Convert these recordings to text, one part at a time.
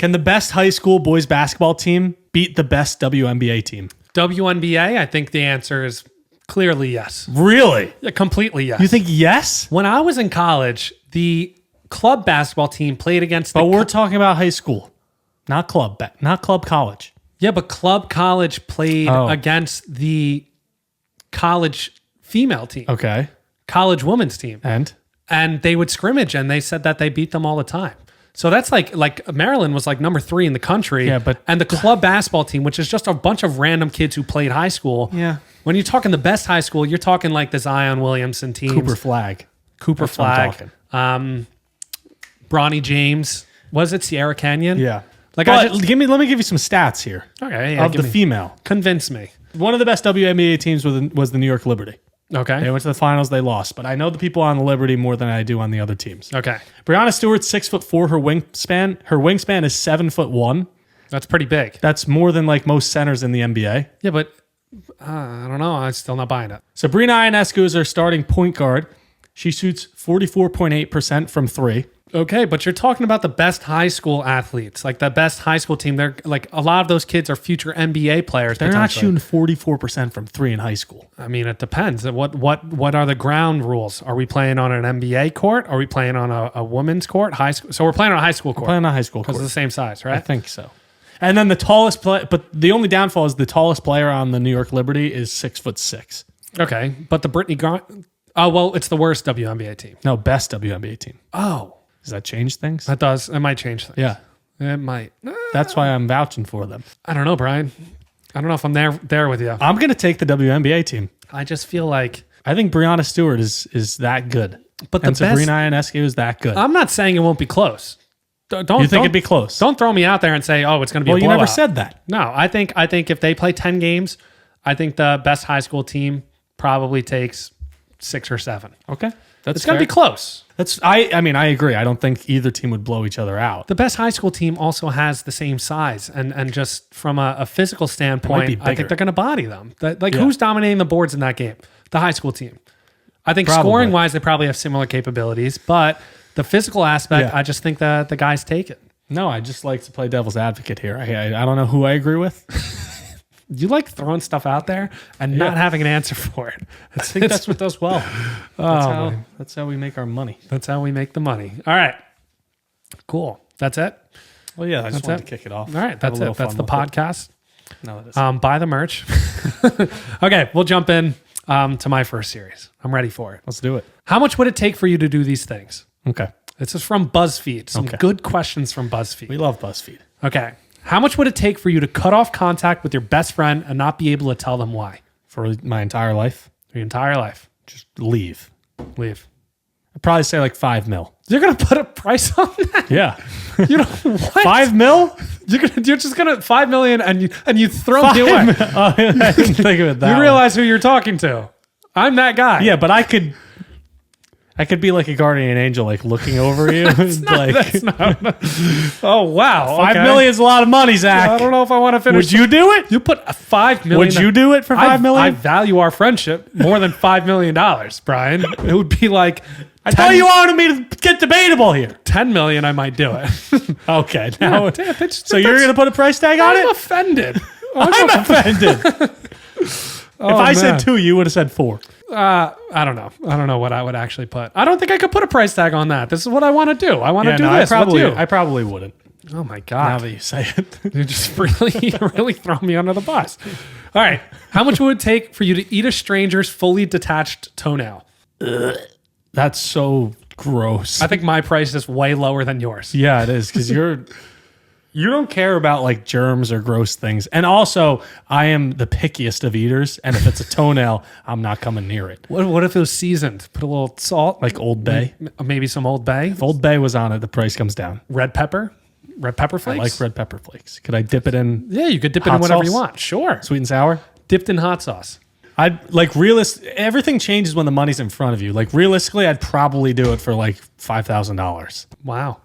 Can the best high school boys basketball team beat the best WNBA team? WNBA, I think the answer is clearly yes. Really? Yeah, completely yes. You think yes? When I was in college, the club basketball team played against But we're talking about high school, not club college. Yeah, but club college played against the college female team. Okay. College women's team. And they would scrimmage, and they said that they beat them all the time. So that's like Maryland was like number 3 in the country. Yeah, but and the club basketball team, which is just a bunch of random kids who played high school. Yeah. When you're talking the best high school, you're talking like the Zion Williamson teams. Cooper Flag. That's Flag. Bronny James. Was it Sierra Canyon? Yeah. Like, let me give you some stats here. Okay. Yeah, of the female. Convince me. One of the best WNBA teams was the New York Liberty. Okay. They went to the finals. They lost, but I know the people on the Liberty more than I do on the other teams. Okay. Brianna Stewart's 6'4". Her wingspan is 7'1". That's pretty big. That's more than like most centers in the NBA. Yeah, but I don't know. I'm still not buying it. Sabrina Ionescu is our starting point guard. She shoots 44.8% from 3. Okay, but you're talking about the best high school athletes, like the best high school team. They're like a lot of those kids are future NBA players. They're not shooting 44% from 3 in high school. I mean, it depends. What are the ground rules? Are we playing on an NBA court? Are we playing on a women's court? High school. So we're playing on a high school court. We're playing on a high school court. Because it's the same size, right? I think so. And then the tallest player, but the only downfall is the tallest player on the New York Liberty is 6'6". Okay, but the Brittany Grant. Oh well, it's the worst WNBA team. No, best WNBA team. Oh. Does that change things? That does. It might change things. Yeah. It might. That's why I'm vouching for them. I don't know, Brian. I don't know if I'm there with you. I'm going to take the WNBA team. I just feel like... I think Brianna Stewart is that good. But and Sabrina Ionescu is that good. I'm not saying it won't be close. You think it'd be close? Don't throw me out there and say, oh, it's going to be a blowout. Well, you never said that. No, I think if they play 10 games, I think the best high school team probably takes 6 or 7. Okay. It's going to be close. I mean, I agree. I don't think either team would blow each other out. The best high school team also has the same size. And just from a physical standpoint, I think they're going to body them. Who's dominating the boards in that game? The high school team. I think scoring-wise, they probably have similar capabilities. But the physical aspect, I just think that the guys take it. No, I just like to play devil's advocate here. I don't know who I agree with. You like throwing stuff out there and not having an answer for it. I think that's what does well. That's how we make our money. That's how we make the money. All right. Cool. That's it? Well, yeah, I just wanted to kick it off. All right. That's it. That's the podcast. No, it isn't. Buy the merch. Okay. We'll jump in to my first series. I'm ready for it. Let's do it. How much would it take for you to do these things? Okay. This is from BuzzFeed. Some good questions from BuzzFeed. We love BuzzFeed. Okay. How much would it take for you to cut off contact with your best friend and not be able to tell them why? For my entire life? Your entire life. Just leave. Leave. I'd probably say like $5 million. You're going to put a price on that? Yeah. You know what? $5 million? You're just going to $5 million and you throw me away. I didn't think of it that way. You realize who you're talking to. I'm that guy. Yeah, but I could be like a guardian angel, like looking over you. Oh wow, $5 million is a lot of money, Zach. I don't know if I want to finish. Would you do it? You put $5 million. Would you do it for $5 million? I value our friendship more than $5 million, Brian. It would be like. I thought you wanted me to get debatable here. $10 million, I might do it. Okay, now so you're going to put a price tag on it? I'm offended. I'm offended. If I said 2, you would have said 4. I don't know. I don't know what I would actually put. I don't think I could put a price tag on that. This is what I want to do. I want to do this. I probably wouldn't. Oh my God. Now that you say it. You just really throw me under the bus. All right. How much would it take for you to eat a stranger's fully detached toenail? That's so gross. I think my price is way lower than yours. Yeah, it is. Because you don't care about like germs or gross things. And also, I am the pickiest of eaters. And if it's a toenail, I'm not coming near it. What if it was seasoned? Put a little salt? Like Old Bay? Maybe some Old Bay? If Old Bay was on it, the price comes down. Red pepper? Red pepper flakes? I like red pepper flakes. Could I dip it in? Yeah, you could dip it in whatever you want. Sure. Sweet and sour? Dipped in hot sauce. I'd like everything changes when the money's in front of you. Like realistically, I'd probably do it for like $5,000. Wow.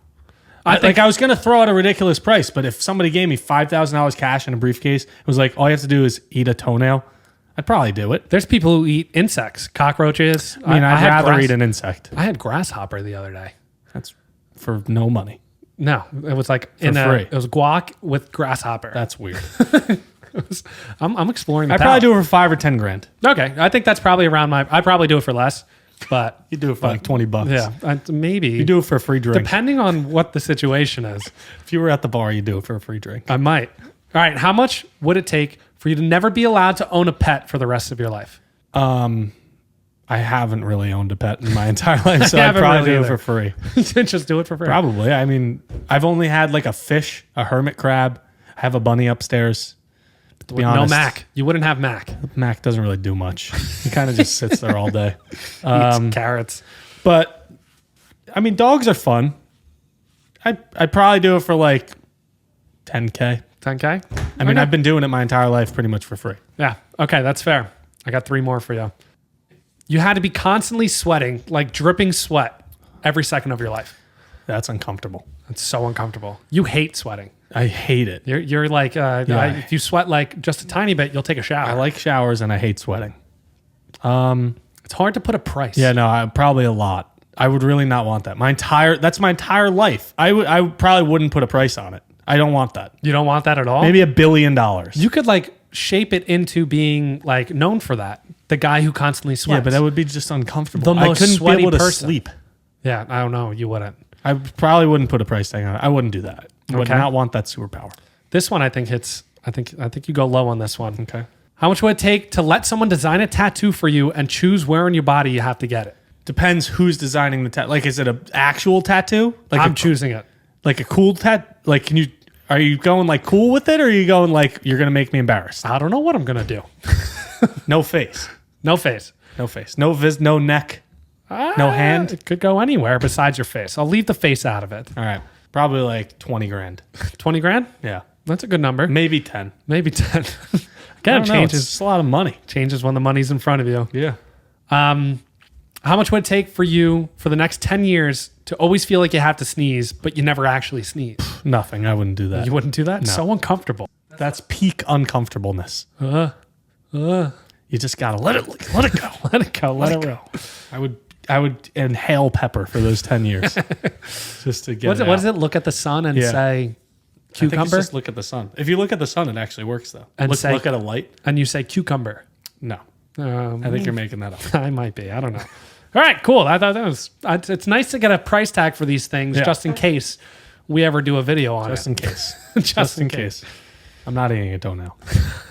I was going to throw out a ridiculous price, but if somebody gave me $5,000 cash in a briefcase, it was like, all you have to do is eat a toenail, I'd probably do it. There's people who eat insects, cockroaches. I mean, I'd rather eat an insect. I had grasshopper the other day. That's for no money. No, it was like free. It was guac with grasshopper. That's weird. I'm exploring. I'd probably do it for $5 or $10,000. Okay, I think that's probably around my. I'd probably do it for less, but You do it for like $20. yeah, maybe You do it for a free drink. depending on what the situation is. If you were at the bar, you do it for a free drink. I might. All right, how much would it take for you to never be allowed to own a pet for the rest of your life? I haven't really owned a pet in my entire life, so I'd probably do it for free. Just do it for free. Probably. I mean, I've only had like a fish, a hermit crab. I have a bunny upstairs. But to be honest, no Mac. You wouldn't have Mac. Mac doesn't really do much. He kind of just sits there all day. Eats carrots. But I mean, dogs are fun. I'd probably do it for like $10K. 10K? I mean, I've been doing it my entire life pretty much for free. Yeah. Okay, that's fair. I got 3 more for you. You had to be constantly sweating, like dripping sweat, every second of your life. That's uncomfortable. It's so uncomfortable. You hate sweating. I hate it. You're like, if you sweat like just a tiny bit, you'll take a shower. I like showers and I hate sweating. It's hard to put a price. Yeah, no, probably a lot. I would really not want that. That's my entire life. I probably wouldn't put a price on it. I don't want that. You don't want that at all? Maybe $1 billion. You could like shape it into being like known for that. The guy who constantly sweats. Yeah, but that would be just uncomfortable. The most I couldn't sweaty be able to person. sleep. Yeah, I don't know. You wouldn't. I probably wouldn't put a price tag on it. I wouldn't do that. I would not want that superpower. This one I think hits. I think you go low on this one. Okay. How much would it take to let someone design a tattoo for you and choose where on your body you have to get it? Depends who's designing the tattoo. Like, is it an actual tattoo? Like I'm choosing it. Like a cool tattoo? Like, are you going like cool with it, or are you going like you're gonna make me embarrassed? I don't know what I'm gonna do. No face. No face. No face. No neck. No hand. It could go anywhere besides your face. I'll leave the face out of it. All right. Probably like $20,000. 20 grand? Yeah. That's a good number. Maybe 10. Maybe 10. Again, it changes. It's a lot of money. Changes when the money's in front of you. Yeah. How much would it take for you for the next 10 years to always feel like you have to sneeze, but you never actually sneeze? Nothing. I wouldn't do that. You wouldn't do that? No. So uncomfortable. That's peak uncomfortableness. You just gotta let it go. Let it go. Let it roll. I would inhale pepper for those 10 years just to get What does it? Look at the sun and say cucumber? Just look at the sun. If you look at the sun, it actually works though. And look at a light. And you say cucumber. No. I think you're making that up. I might be. I don't know. All right, cool. I thought that was. It's nice to get a price tag for these things, just in case we ever do a video on just it. In case. just in case. I'm not eating a toenail.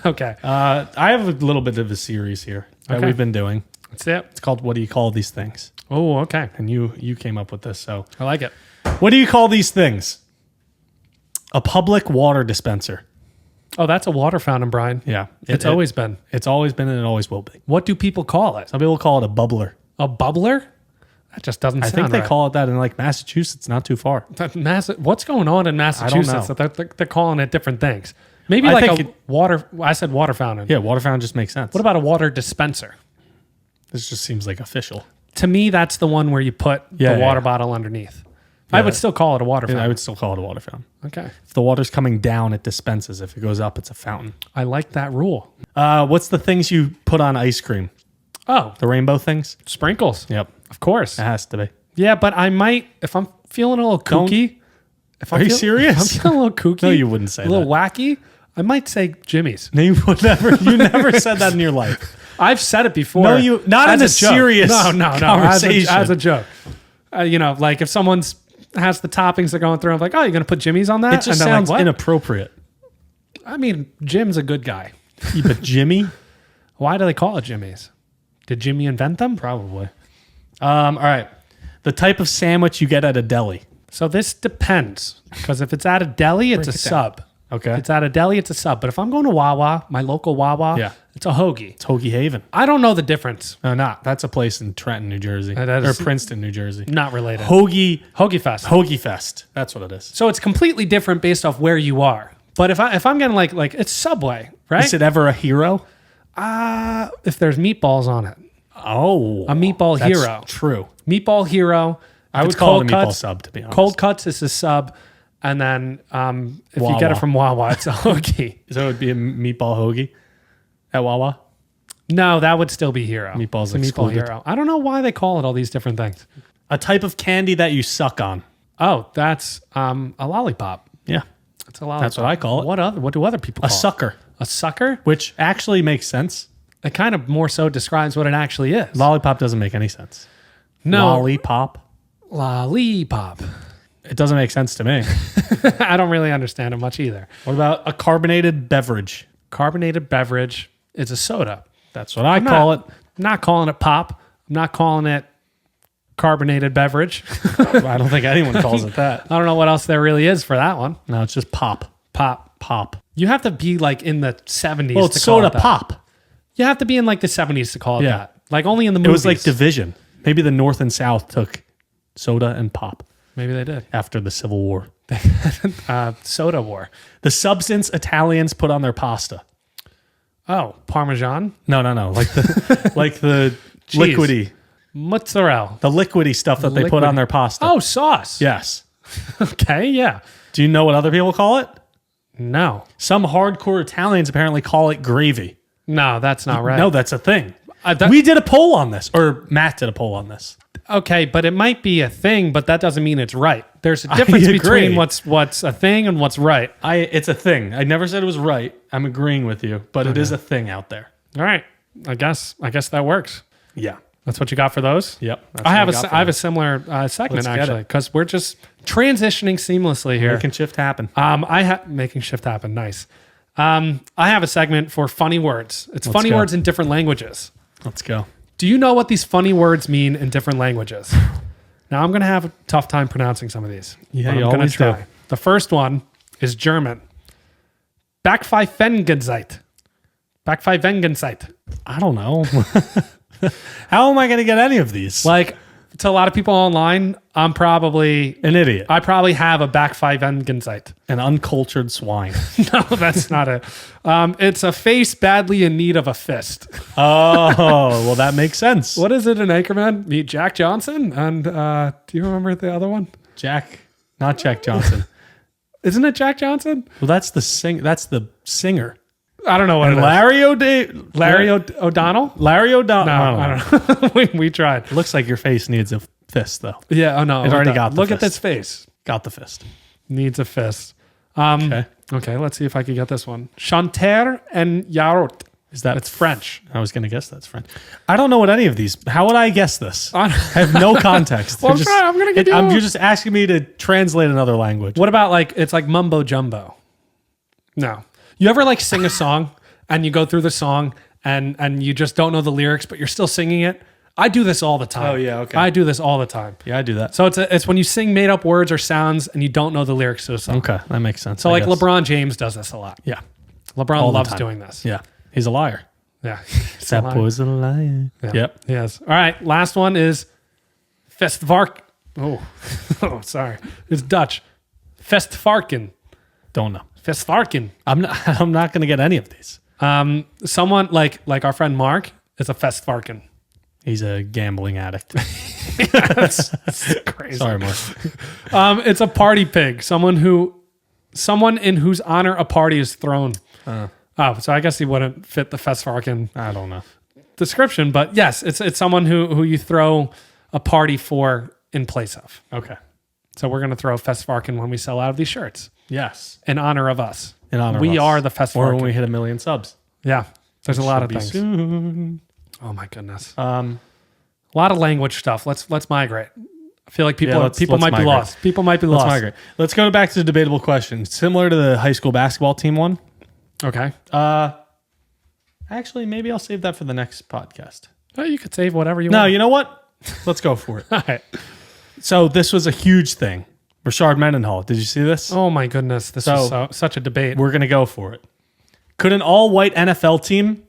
Okay. I have a little bit of a series here that we've been doing. That's it. It's called "What Do You Call These Things?" Oh, okay. And you came up with this, so I like it. What do you call these things? A public water dispenser. Oh, that's a water fountain, Brian. Yeah, It's always been. It's always been, and it always will be. What do people call it? Some people call it a bubbler. A bubbler? That just doesn't sound I think they right. call it that in like Massachusetts, not too far. What's going on in Massachusetts? I don't They're calling it different things. Maybe I like think water. I said water fountain. Yeah, water fountain just makes sense. What about a water dispenser? This just seems like official. To me, that's the one where you put the water bottle underneath. I would still call it a water fountain. I would still call it a water fountain. Okay. If the water's coming down, it dispenses. If it goes up, it's a fountain. I like that rule. What's the things you put on ice cream? Oh, The rainbow things? sprinkles. Yep. Of course. It has to be. Yeah, but I might, if I'm feeling a little kooky. Are you serious? If I'm feeling a little kooky. No, you wouldn't say that. A little wacky. I might say Jimmy's. No, you would never. You never said that in your life. I've said it before. No, you not in a serious conversation. As a joke. Like if someone's has the toppings they're going through, I'm like, oh, you're gonna put Jimmy's on that? It just sounds inappropriate. I mean, Jim's a good guy. Yeah, but Jimmy? Why do they call it Jimmy's? Did Jimmy invent them? Probably. All right. The type of sandwich you get at a deli. So this depends, because if it's at a deli, it's a sub. Okay. If it's at a deli, it's a sub. But if I'm going to Wawa, my local Wawa, it's a hoagie. It's Hoagie Haven. I don't know the difference. No, not. That's a place in Trenton, New Jersey. Or Princeton, New Jersey. Not related. Hoagie Fest. Hoagie Fest. That's what it is. So it's completely different based off where you are. But if I'm getting like it's Subway, right? Is it ever a hero? If there's meatballs on it. Oh. A meatball that's hero. True. Meatball hero. I would call it a meatball sub, to be honest. Cold cuts is a sub. And then if you get it from Wawa, it's a hoagie. So it would be a meatball hoagie at Wawa? No, that would still be hero. Meatball's it's a meatball excluded. hero. I don't know why they call it all these different things. A type of candy that you suck on. Oh, that's a lollipop. Yeah. That's a lollipop. That's what I call it. What do other people call A sucker. A sucker? Which actually makes sense. It kind of more so describes what it actually is. Lollipop doesn't make any sense. No. Lollipop. Lollipop. It doesn't make sense to me. I don't really understand it much either. What about a carbonated beverage? Carbonated beverage is a soda. That's what I call it. I'm not calling it pop. I'm not calling it carbonated beverage. I don't think anyone calls it that. I don't know what else there really is for that one. No, it's just pop. Pop. You have to be like in the 70s Well, to it's call soda it that. pop. You have to be in like the 70s to call it Yeah. that. Like only in the It movies. was like division. Maybe the North and South took soda and pop Maybe they did. after the Civil War. Soda war. The substance Italians put on their pasta. Oh, Parmesan. No. Like the Cheese. liquidy. Mozzarella. The liquidy stuff that they put on their pasta. Oh, sauce. Yes. Okay, yeah. Do you know what other people call it? No. Some hardcore Italians apparently call it gravy. No, that's not right. No, that's a thing. That- We did a poll on this, or Matt did a poll on this. Okay, but it might be a thing, but that doesn't mean it's right. There's a difference agree. between what's a thing and what's right. It's a thing. I never said it was right. I'm agreeing with you, but it is a thing out there. All right. I guess that works. Yeah. That's what you got for those? Yep. I have a similar segment Let's get actually it. because we're just transitioning seamlessly here. Making shift happen. Making shift happen. Nice. I have a segment for funny words. It's funny go. words in different languages. Let's go. Do you know what these funny words mean in different languages? Now I'm going to have a tough time pronouncing some of these. Yeah, but you I'm gonna always do. The first one is German. Backpfeifengenzeit. Backpfeifengenzeit. I don't know. How am I going to get any of these? Like to a lot of people online, I'm probably An idiot. I probably have a Backpfeifengenzeit. An uncultured swine. No, that's not it. It's a face badly in need of a fist. Oh, well, that makes sense. What is it in Anchorman? Meet Jack Johnson. And do you remember the other one? Not Jack Johnson. Isn't it Jack Johnson? Well, that's the singer. I don't know what And it is. Larry O'Donnell? Larry O'Donnell. No, I don't know. we tried. Looks like your face needs a fist, though. Yeah, oh no. It already got the Look at fist. this face. Got the fist. Needs a fist. Okay. Okay, let's see if I can get this one. Chanter and Yarot. Is that? It's French. I was going to guess that's French. I don't know what any of these. How would I guess this? I I have no context. Well, I'm going to give you You're just asking me to translate another language. What about like, it's like mumbo jumbo? No. You ever like sing a song and you go through the song and you just don't know the lyrics, but you're still singing it? I do this all the time. Oh, yeah, okay. I do this all the time. Yeah, I do that. So it's when you sing made up words or sounds and you don't know the lyrics to a song. Okay, that makes sense. So I like guess. LeBron James does this a lot. Yeah. LeBron All the loves time. doing this. Yeah. He's a liar. Yeah. That boy's a liar. Yeah. Yep. Yes. All right. Last one is Festvark. Oh, oh, sorry. It's Dutch. Festvarken. Don't know. Festvarken. I'm not going to get any of these. Someone like our friend Mark is a Festvarken. He's a gambling addict. That's crazy. Sorry, Mark. It's a party pig. Someone in whose honor a party is thrown. So I guess he wouldn't fit the Festvarken I don't know. description, but yes, it's someone who you throw a party for in place of. Okay. So we're gonna throw Festvarken when we sell out of these shirts Yes. in honor of us. In honor we of us. are the Or when Festvarken. we hit 1 million subs. Yeah, there's a lot of Should be things. soon. Oh my goodness, Um, a lot of language stuff. Let's migrate. I feel like people let's might be migrate. lost. People might be let's lost. migrate. Let's go back to the debatable question. Similar to the high school basketball team one. Okay. Actually, maybe I'll save that for the next podcast. Oh, you could save whatever you No, want. you know what? Let's go for it. All right. So this was a huge thing. Rashard Mendenhall. Did you see this? Oh my goodness, this is such a debate. We're going to go for it. Could an all-white NFL team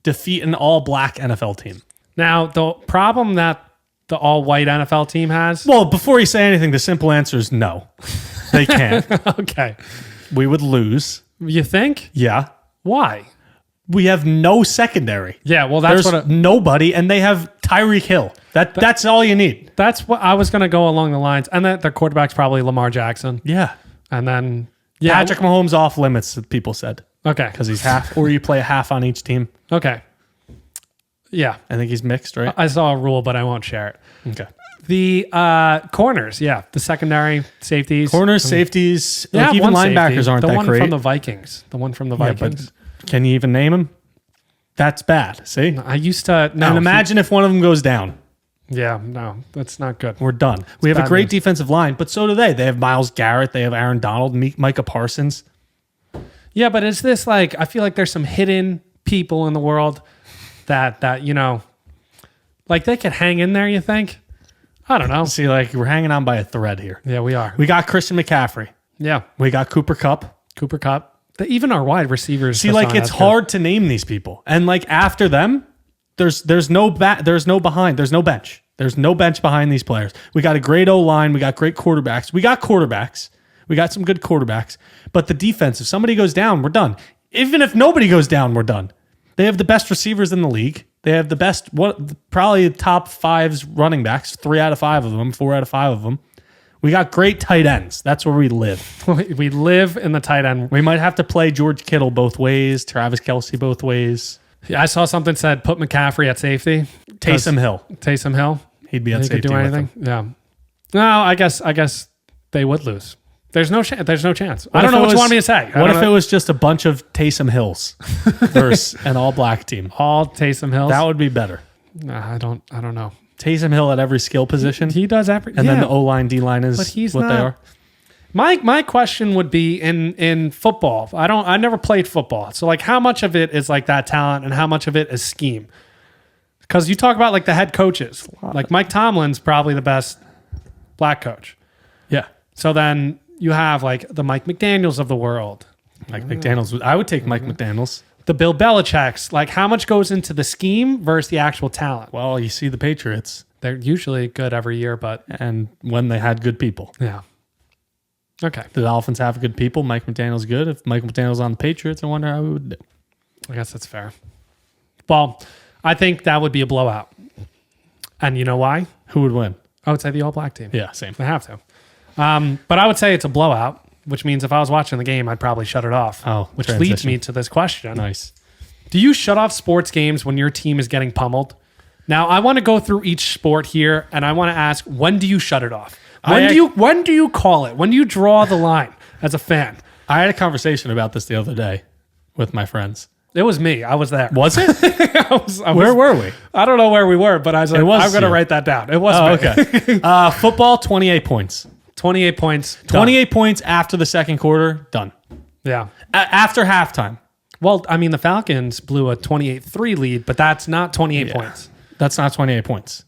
defeat an all-black NFL team? Now, the problem that the all-white NFL team has. Well, before you say anything, the simple answer is no. They can't. Okay. We would lose. You think? Yeah. Why? We have no secondary. Yeah, well, that's There's nobody, and they have Tyreek Hill. That's all you need. that's what I was going to go along the lines. And then their quarterback's probably Lamar Jackson. Yeah. And then, yeah. Patrick Mahomes off limits, people said. Okay. Because he's half, or you play a half on each team. Okay. Yeah. I think he's mixed, right? I saw a rule, but I won't share it. Okay. The corners, yeah. The secondary safeties. Corners, safeties. Like even linebackers safety, aren't that great. The one from the Vikings. But can you even name them? That's bad. See? I used to... No, and imagine if one of them goes down. Yeah, no, that's not good. We're done. We have a great defensive line, but so do they. They have Myles Garrett. They have Aaron Donald, Micah Parsons. Yeah, but is this like... I feel like there's some hidden people in the world that you know... Like they could hang in there, you think? I don't know. See, like we're hanging on by a thread here. Yeah, we are. We got Christian McCaffrey. Yeah. We got Cooper Kupp. Even our wide receivers. See, like it's hard to name these people. And like after them, there's no bench. There's no bench behind these players. We got a great O-line. We got great quarterbacks. We got some good quarterbacks. But the defense, if somebody goes down, we're done. Even if nobody goes down, we're done. They have the best receivers in the league. They have the best, probably top 5 running backs, 3 out of 5 of them, 4 out of 5 of them. We got great tight ends. That's where we live. We live in the tight end. We might have to play George Kittle both ways, Travis Kelce both ways. Yeah, I saw something said put McCaffrey at safety. Taysom Hill. He'd be at safety. Could do anything. Yeah. No, I guess they would lose. There's no chance. I don't know what you want me to say. What if it was just a bunch of Taysom Hills versus an all-black team? All Taysom Hills? That would be better. I don't know. Taysom Hill at every skill position. He does every... And then the O-line, D-line is what they are. My question would be in football. I never played football. So like how much of it is like that talent and how much of it is scheme? Because you talk about like the head coaches. Like Mike Tomlin's probably the best black coach. Yeah. So then you have like the Mike McDaniels of the world. Mike McDaniels. I would take Mike McDaniels. The Bill Belichick's. Like how much goes into the scheme versus the actual talent? Well, you see the Patriots. They're usually good every year, but... And when they had good people. Yeah. Okay. The Dolphins have good people. Mike McDaniel's good. If Mike McDaniel's on the Patriots, I wonder how we would do. I guess that's fair. Well, I think that would be a blowout. And you know why? Who would win? I would say the all-black team. Yeah, same. They have to. But I would say it's a blowout, which means if I was watching the game, I'd probably shut it off. Which leads me to this question. Nice. Do you shut off sports games when your team is getting pummeled? Now, I want to go through each sport here, and I want to ask, when do you shut it off? When do you call it? When do you draw the line as a fan? I had a conversation about this the other day with my friends. It was me. I was there. Was it? Where were we? I don't know where we were, but I was like, I'm going to write that down. It was me. Okay. Football, 28 points. 28 points. 28 points after the second quarter. Done. Yeah. After halftime. Well, I mean, the Falcons blew a 28-3 lead, but that's not 28 points. That's not 28 points.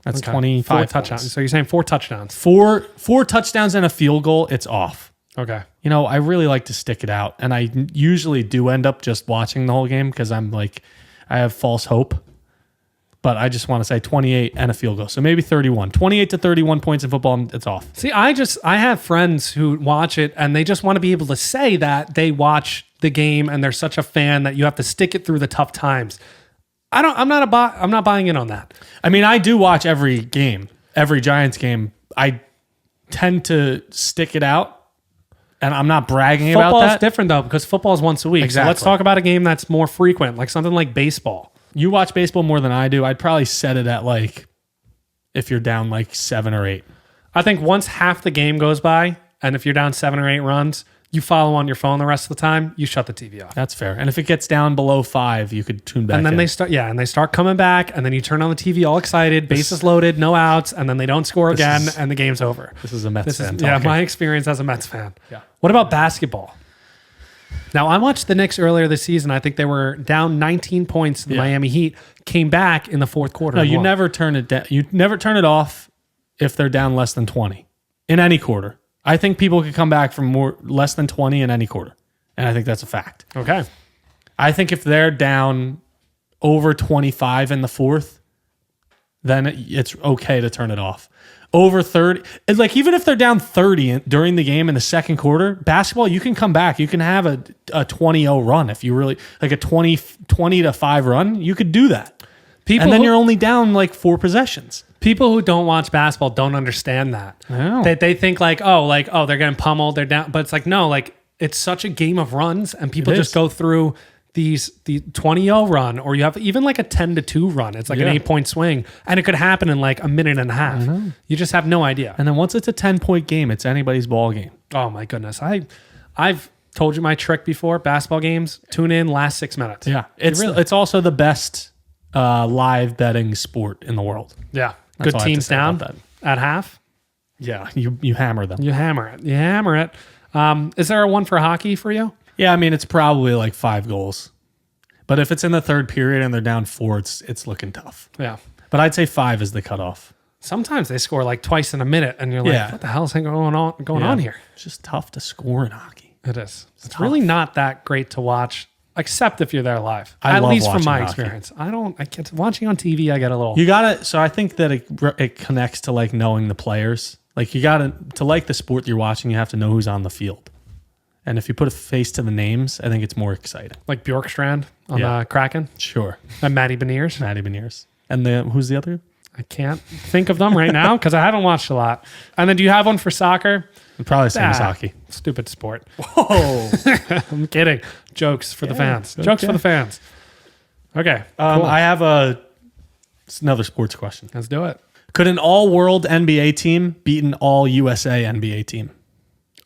That's 25 4 touchdowns. So you're saying 4 touchdowns. Four touchdowns and a field goal, it's off. Okay. You know, I really like to stick it out, and I usually do end up just watching the whole game because I'm like, I have false hope. But I just want to say 28 and a field goal. So maybe 31. 28 to 31 points in football, it's off. See, I have friends who watch it, and they just want to be able to say that they watch the game and they're such a fan that you have to stick it through the tough times. I'm not buying in on that. I mean, I do watch every game, every Giants game. I tend to stick it out, and I'm not bragging about that. Football's different though, because football is once a week. Exactly. So let's talk about a game that's more frequent, like something like baseball. You watch baseball more than I do. I'd probably set it at like, if you're down like 7 or 8. I think once half the game goes by, and if you're down 7 or 8 runs, you follow on your phone the rest of the time, you shut the TV off. That's fair. And if it gets down below 5, you could tune back in. And then they start coming back, and then you turn on the TV all excited, bases loaded, no outs, and then they don't score again, and the game's over. This is a Mets fan talking. Yeah, my experience as a Mets fan. Yeah. What about basketball? Now, I watched the Knicks earlier this season. I think they were down 19 points to the Miami Heat, came back in the fourth quarter. No, you never turn it down. You never turn it off if they're down less than 20 in any quarter. I think people could come back from less than 20 in any quarter. And I think that's a fact. Okay. I think if they're down over 25 in the fourth, then it's okay to turn it off. Over 30, like even if they're down 30 during the game in the second quarter, basketball, you can come back. You can have a 20-0 run if you really, like a 20 to 5 run, you could do that. And then you're only down like 4 possessions. People who don't watch basketball don't understand that. They think like, they're getting pummeled, they're down. But it's like, no, like it's such a game of runs, and people just go through the 20-0 run, or you have even like a 10-2 run. It's like an 8-point swing, and it could happen in like a minute and a half. You just have no idea. And then once it's a 10-point game, it's anybody's ball game. Oh my goodness. I've told you my trick before. Basketball games, tune in last 6 minutes. Yeah. It's also the best live betting sport in the world. Yeah. Good teams down at half. Yeah. You hammer them. You hammer it. Is there a one for hockey for you? Yeah, I mean, it's probably like 5 goals. But if it's in the third period and they're down 4, it's looking tough. Yeah. But I'd say 5 is the cutoff. Sometimes they score like twice in a minute, and you're like, what the hell is going on here? It's just tough to score in hockey. It is. It's really not that great to watch, except if you're there live. At least from my experience. I can't watching on TV. I get a little. You gotta. So I think that it connects to like knowing the players. Like you gotta to like the sport you're watching. You have to know who's on the field. And if you put a face to the names, I think it's more exciting. Like Bjorkstrand on the Kraken? Sure. And Matty Beniers? And who's the other? I can't think of them right now because I haven't watched a lot. And then do you have one for soccer? Probably the same as hockey. Stupid sport. Whoa. I'm kidding. Jokes for the fans. Okay. Jokes for the fans. Okay. Cool. I have another sports question. Let's do it. Could an all-world NBA team beat an all-USA NBA team?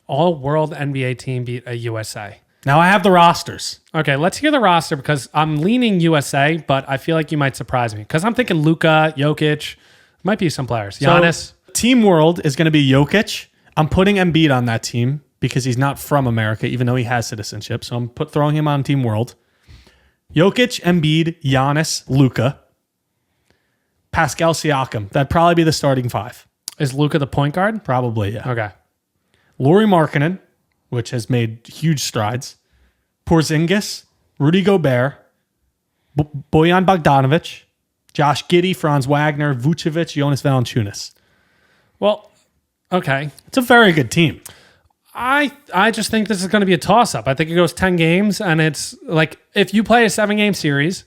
All-world NBA team beat a USA. Now I have the rosters. Okay, let's hear the roster because I'm leaning USA, but I feel like you might surprise me because I'm thinking Luka, Jokic, might be some players. Giannis. So, Team World is going to be Jokic. I'm putting Embiid on that team because he's not from America, even though he has citizenship. So I'm throwing him on Team World. Jokic, Embiid, Giannis, Luka, Pascal Siakam. That'd probably be the starting 5. Is Luka the point guard? Probably, yeah. Okay. Lauri Markkanen, which has made huge strides. Porzingis, Rudy Gobert, Bojan Bogdanovic, Josh Giddey, Franz Wagner, Vucevic, Jonas Valanciunas. Well, okay. It's a very good team. I just think this is going to be a toss-up. I think it goes 10 games, and it's like if you play a 7-game series,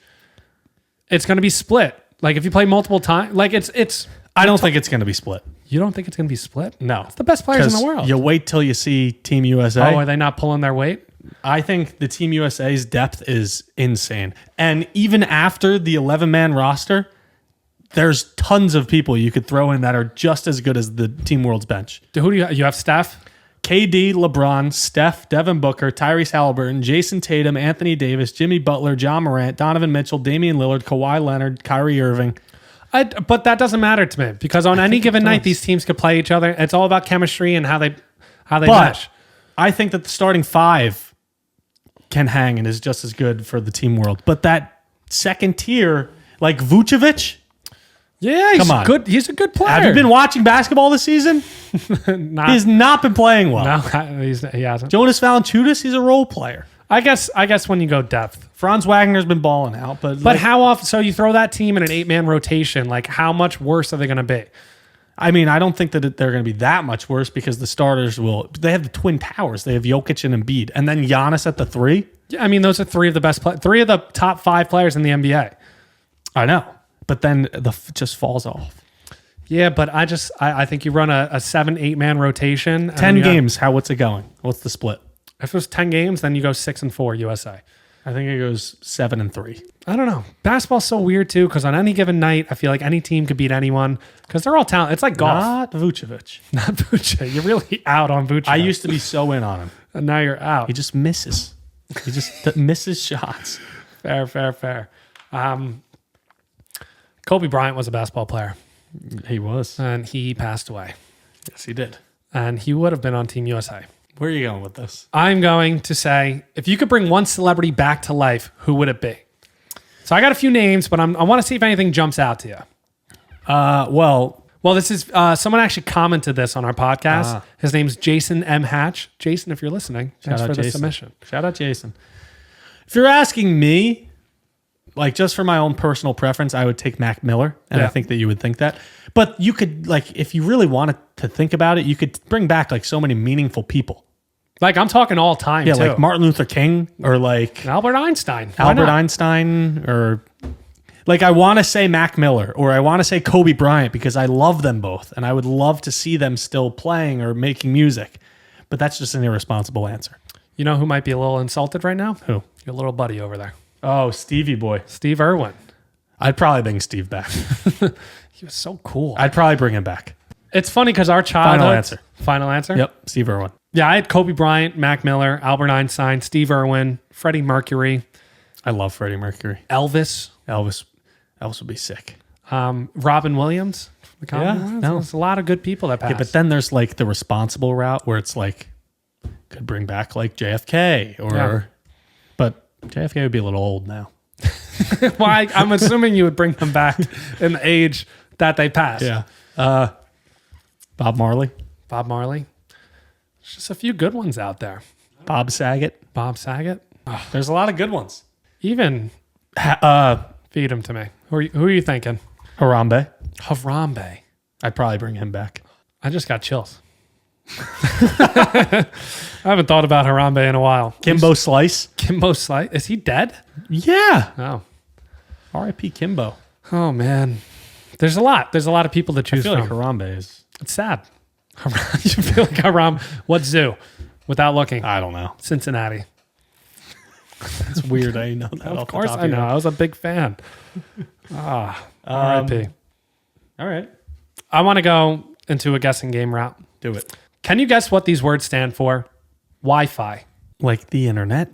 it's going to be split. Like if you play multiple times, like it's. I don't think it's going to be split. You don't think it's going to be split? No. It's the best players in the world. You wait till you see Team USA. Oh, are they not pulling their weight? I think the Team USA's depth is insane. And even after the 11-man roster, there's tons of people you could throw in that are just as good as the Team World's bench. Who do you have? Steph? KD, LeBron, Steph, Devin Booker, Tyrese Halliburton, Jason Tatum, Anthony Davis, Jimmy Butler, John Morant, Donovan Mitchell, Damian Lillard, Kawhi Leonard, Kyrie Irving. But that doesn't matter to me because on any given night, these teams could play each other. It's all about chemistry and how they mesh. I think that the starting 5 can hang and is just as good for the Team World. But that second tier, like Vucevic, come on. Good. He's a good player. Have you been watching basketball this season? He's not been playing well. No, he hasn't. Jonas Valanciunas, he's a role player. I guess when you go depth. Franz Wagner's been balling out. But how often? So you throw that team in an 8-man rotation, like how much worse are they going to be? I mean, I don't think that they're going to be that much worse because the starters they have the twin towers. They have Jokic and Embiid. And then Giannis at the 3. Yeah, I mean, those are 3 of the best 3 of the top 5 players in the NBA. I know. But then just falls off. Yeah, but I think you run a 7-8-man rotation. 10 games. What's it going? What's the split? If it was 10 games, then you go 6-4 USA. I think it goes 7-3. I don't know. Basketball's so weird too because on any given night, I feel like any team could beat anyone because they're all talented. It's like golf. Not Vucevic. Not Vucevic. You're really out on Vucevic. I used to be so in on him. And now you're out. He just misses. He just misses shots. Fair. Kobe Bryant was a basketball player. He was. And he passed away. Yes, he did. And he would have been on Team USA. Where are you going with this? I'm going to say, if you could bring one celebrity back to life, who would it be? So I got a few names, but I want to see if anything jumps out to you. Well, this is someone actually commented this on our podcast. His name's Jason M. Hatch. Jason, if you're listening, thanks for the submission. Shout out Jason. If you're asking me, like just for my own personal preference, I would take Mac Miller, and I think that you would think that. But you could, like, if you really wanted to think about it, you could bring back like so many meaningful people. Like I'm talking all time, too. Like Martin Luther King or like Albert Einstein. Or like I want to say Mac Miller or I want to say Kobe Bryant because I love them both and I would love to see them still playing or making music. But that's just an irresponsible answer. You know who might be a little insulted right now? Who? Your little buddy over there. Oh, Stevie boy. Steve Irwin. I'd probably bring Steve back. He was so cool. I'd probably bring him back. It's funny because our childhood... Final answer. Final answer? Yep, Steve Irwin. Yeah, I had Kobe Bryant, Mac Miller, Albert Einstein, Steve Irwin, Freddie Mercury. I love Freddie Mercury. Elvis. Elvis would be sick. Robin Williams. There's a lot of good people that passed. Yeah, but then there's like the responsible route where it's like, could bring back like JFK or... Yeah. But JFK would be a little old now. Well, I'm assuming you would bring them back in the age that they passed. Yeah. Bob Marley. Bob Marley. There's just a few good ones out there. Bob Saget. Bob Saget. Oh, there's a lot of good ones. Even feed them to me. Who are you thinking? Harambe. Harambe. I'd probably bring him back. I just got chills. I haven't thought about Harambe in a while. Kimbo Slice. Kimbo Slice. Is he dead? Yeah. Oh. R.I.P. Kimbo. Oh, man. There's a lot. There's a lot of people to choose from. I feel like Harambe is... It's sad. You feel like Harambe... What zoo? Without looking. I don't know. Cincinnati. It's weird. I know that. Of course I know. I was a big fan. R.I.P. All right. I want to go into a guessing game route. Do it. Can you guess what these words stand for? Wi-Fi. Like the internet?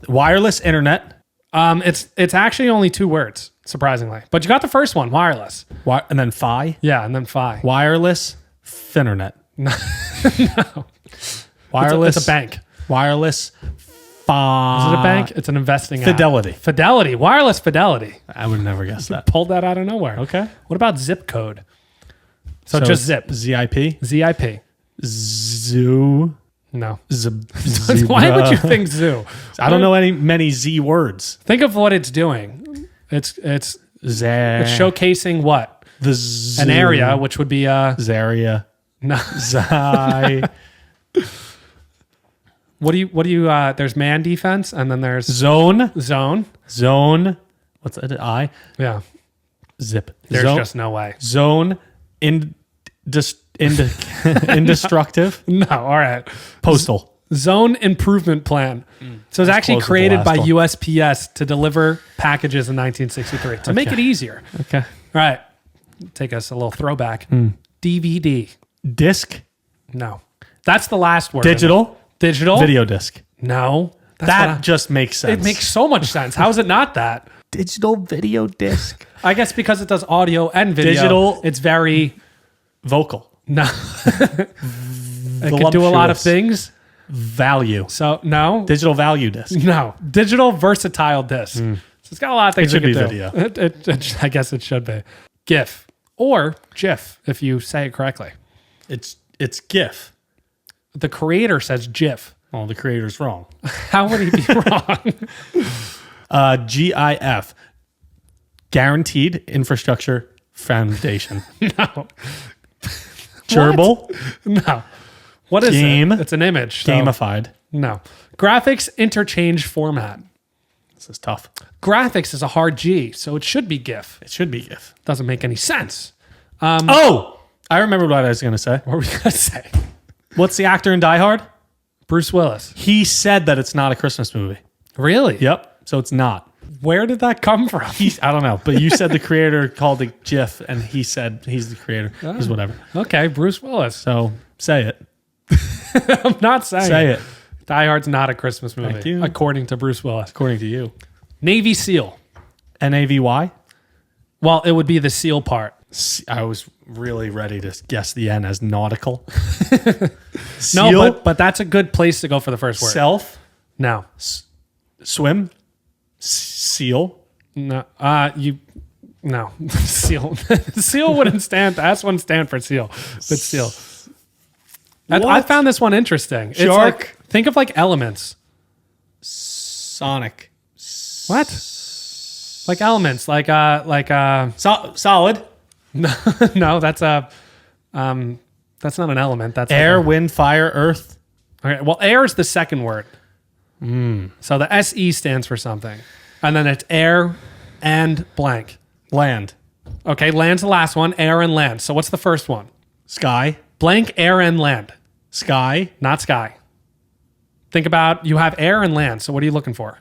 Wireless internet? It's actually only 2 words, surprisingly. But you got the first one, wireless. And then Fi? Yeah, and then Fi. Wireless Finternet. No. Wireless. It's a bank. Wireless Fi. Is it a bank? It's an investing Fidelity. app. Fidelity. Wireless Fidelity. I would never guess that. Pulled that out of nowhere. Okay. What about zip code? So just zip. ZIP? ZIP. Zoo? No. Why would you think zoo? I don't know many Z words. Think of what it's doing. It's showcasing what? The zoo. An area, which would be Zaria. No. Zai. What do you there's man defense and then there's zone. What's it? I? Yeah. Zip. There's just no way. Zone indestructive. No, all right. Postal. Zone improvement plan. So it's actually created by USPS to deliver packages in 1963 to make it easier. Okay. All right. Take us a little throwback. DVD. Disc. No. That's the last word. Digital. Video disc. No. That just makes sense. It makes so much sense. How is it not that? Digital video disc. I guess because it does audio and video. Digital. It's very vocal. No. It can do a lot of things. Value. So, no. Digital value disc. No. Digital versatile disc. So it's got a lot of things it should it can be do. video. I guess it should be. GIF. Or GIF, if you say it correctly. It's GIF. The creator says GIF. Well, the creator's wrong. How would he be wrong? GIF. Guaranteed Infrastructure Foundation. No. Gerbil? No. What is Game. it? It's an image. So. Gamified. No. Graphics interchange format. This is tough. Graphics is a hard G, so it should be GIF. It should be GIF. Doesn't make any sense. I remember what I was going to say. What were we going to say? What's the actor in Die Hard? Bruce Willis. He said that it's not a Christmas movie. Really? Yep. So it's not. Where did that come from? I don't know. But you said the creator called it GIF, and he said he's the creator. He's whatever. Okay, Bruce Willis. So say it. I'm not saying Say it. Die Hard's not a Christmas movie, Thank you. according to Bruce Willis. According to you. Navy SEAL. NAVY? Well, it would be the SEAL part. I was really ready to guess the N as nautical. Seal? No, but that's a good place to go for the first word. Self? No. Swim? Seal? No. No. Seal. Seal wouldn't stand. That wouldn't stand for seal. But seal. I found this one interesting. Shark? It's like, think of like elements. Sonic. What? Like elements. Like solid? No, that's not an element. That's air, wind, fire, earth. Okay. Well, air is the second word. So the SE stands for something. And then it's air and blank. Land. Okay, land's the last one. Air and land. So what's the first one? Sky. Blank, air, and land. Sky. Not sky. Think about, you have air and land. So what are you looking for?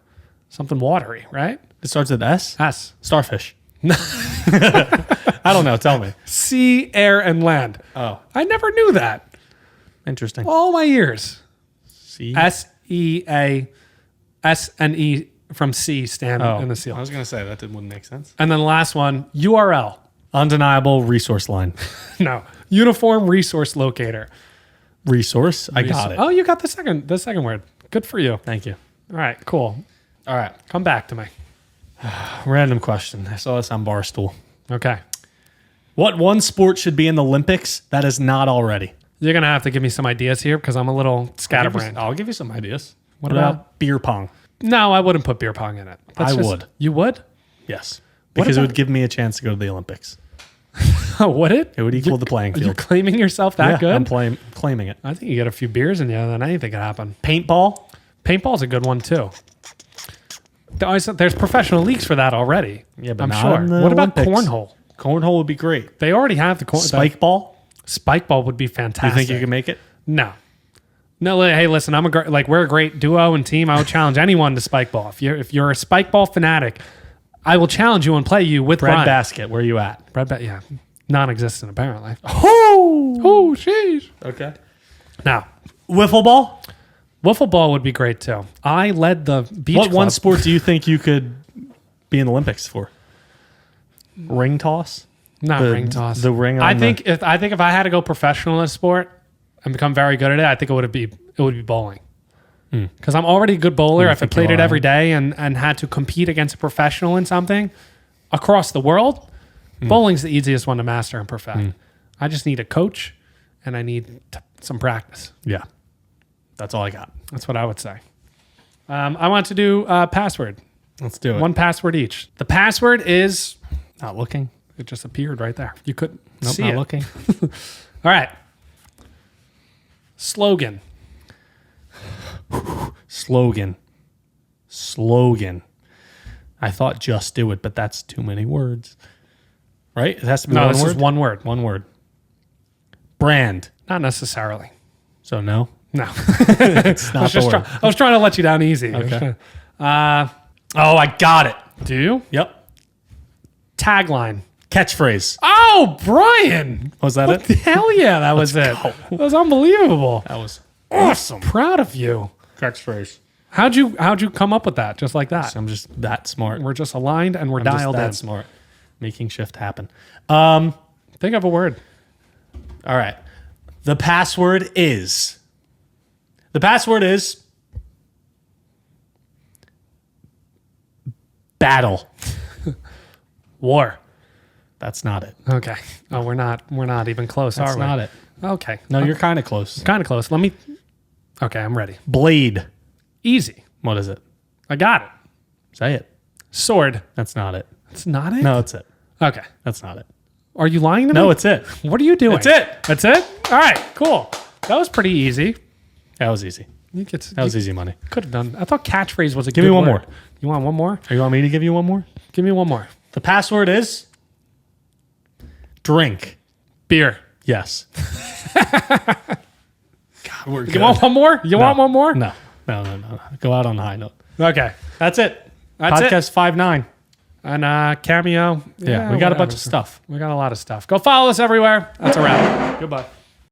Something watery, right? It starts with S? S. Starfish. I don't know. Tell me. Sea, air, and land. Oh, I never knew that. interesting. All my years. C. S-E-A, S and E from C stand in the seal. I was going to say that wouldn't make sense. And then the last one, URL. Undeniable resource line. No. Uniform resource locator. Resource? I got it. Oh, you got the second word. Good for you. Thank you. All right, cool. All right. Come back to me. Random question. I saw this on Barstool. Okay. What one sport should be in the Olympics that is not already? You're going to have to give me some ideas here because I'm a little scatterbrained. I'll give you some ideas. What about beer pong? No, I wouldn't put beer pong in it. Would. You would? Yes. Because it would give me a chance to go to the Olympics. Would it? It would equal the playing Are you field. claiming yourself that good? I'm claiming it. I think you get a few beers in you, then anything could happen. Paintball? Paintball's a good one, too. There's professional leagues for that already. Yeah, but I'm not sure. in the What about Olympics. cornhole? Cornhole would be great. They already have the Spike ball? Spike ball would be fantastic. You think you can make it? No. No, hey, listen, we're a great duo and team. I would challenge anyone to spike ball. If you're a spike ball fanatic, I will challenge you and play you with Bread Brian. basket, where are you at? Yeah. Non-existent, apparently. Oh, sheesh. okay. Now, Wiffle ball? wiffle ball would be great, too. I led the beach What one club. sport do you think you could be in the Olympics for? Ring toss? Not ring toss. The ring on I think if I had to go professional in a sport and become very good at it, I think it would be bowling. Because I'm already a good bowler. If I played it every day and had to compete against a professional in something across the world, bowling's the easiest one to master and perfect. I just need a coach and I need some practice. Yeah. That's all I got. That's what I would say. I want to do password. Let's do it. One password each. The password is... Not looking. It just appeared right there. You couldn't Nope, see not it. looking. All right. Slogan. Slogan. I thought just do it, but that's too many words. Right? It has to be No, one this word? is one word. One word. Brand. Not necessarily. So no? No. It's not the word. I was trying to let you down easy. Okay. Oh, I got it. Do you? Yep. Tagline. Catchphrase. Oh, Brian. Was that it? Hell yeah, that was it. go. That was unbelievable. That was awesome. Proud of you. Catchphrase. How'd you come up with that? Just like that. I'm just that smart. We're just aligned and we're I'm just dialed that in. smart. Making shift happen. Think of a word. All right. The password is battle. War. That's not it. Okay. Oh, we're not even close, That's are we? not it. Okay. No, you're kind of close. Kind of close. Okay, I'm ready. Blade. Easy. What is it? I got it. Say it. Sword. That's not it. It's not it? No, it's it. Okay. That's not it. Are you lying to me? No, it's it. What are you doing? That's it. That's it? All right, cool. That was pretty easy. That was easy. That was easy money. Could have done. I thought catchphrase was a Give good me one word. more. You want one more? Or you want me to give you one more? Give me one more. The password is drink. Beer. Yes. God, we're good. You want one more? You want one more? No. Go out on a high note. Okay. That's it. That's it. Podcast 5-9. And Cameo. Yeah, we got a bunch of stuff. We got a lot of stuff. Go follow us everywhere. That's a wrap. Goodbye.